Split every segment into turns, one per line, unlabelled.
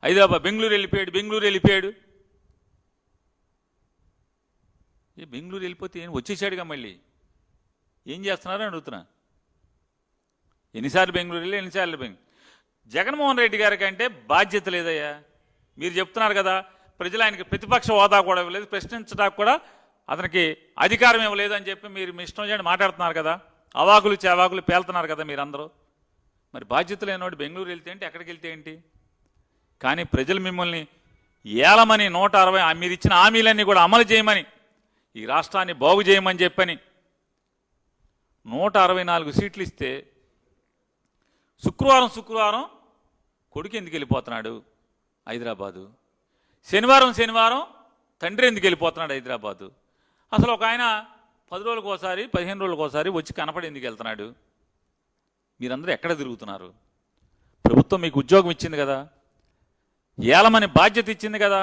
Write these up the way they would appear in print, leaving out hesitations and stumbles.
హైదరాబాద్ బెంగళూరు వెళ్ళిపోయాడు. బెంగళూరు వెళ్ళిపోతే వచ్చేసాడుగా, మళ్ళీ ఏం చేస్తున్నారని అడుగుతున్నా. ఎన్నిసార్లు బెంగళూరు వెళ్ళి ఎన్నిసార్లు జగన్మోహన్ రెడ్డి గారి కంటే బాధ్యత లేదయ్యా. మీరు చెప్తున్నారు కదా, ప్రజలు ఆయనకి ప్రతిపక్ష హోదా కూడా ఇవ్వలేదు, ప్రశ్నించడానికి కూడా అతనికి అధికారం ఇవ్వలేదు అని చెప్పి మీరు మీ ఇష్టం చేయండి మాట్లాడుతున్నారు కదా, అవాకులు చేవాకులు పేలుతున్నారు కదా మీరందరూ. మరి బాధ్యత లేనివాడు బెంగళూరు వెళ్తే ఏంటి, ఎక్కడికి వెళ్తే ఏంటి? కానీ ప్రజలు మిమ్మల్ని ఏలమని 160 మీరు ఇచ్చిన హామీలన్నీ కూడా అమలు చేయమని, ఈ రాష్ట్రాన్ని బాగు చేయమని చెప్పని 164 సీట్లు ఇస్తే శుక్రవారం కొడుకు ఎందుకు వెళ్ళిపోతున్నాడు హైదరాబాదు, శనివారం తండ్రి ఎందుకు వెళ్ళిపోతున్నాడు హైదరాబాదు, అసలు ఒక ఆయన 10 రోజులకు ఒకసారి 15 రోజులకు ఒకసారి వచ్చి కనపడి ఎందుకు వెళ్తున్నాడు? మీరందరూ ఎక్కడ తిరుగుతున్నారు? ప్రభుత్వం మీకు ఉద్యోగం ఇచ్చింది కదా, ఏలమని బాధ్యత ఇచ్చింది కదా,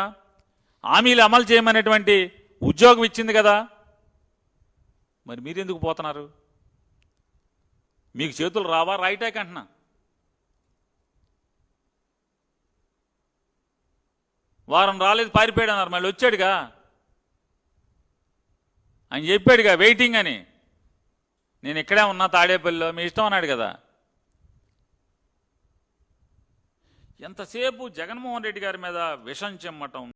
హామీలు అమలు చేయమనేటువంటి ఉద్యోగం ఇచ్చింది కదా, మరి మీరెందుకు పోతున్నారు? మీకు చేతులు రావా? రైటాక్ అంటున్నా. వారం రాలేదు, పారిపోయాడు అన్నారు, మళ్ళీ వచ్చాడుగా, ఆయన చెప్పాడుగా వెయిటింగ్ అని. నేను ఇక్కడే ఉన్నా తాడేపల్లిలో, మీ ఇష్టం అన్నాడు కదా. ఎంతసేపు జగన్మోహన్ రెడ్డి గారి మీద విషం చెమ్మటం,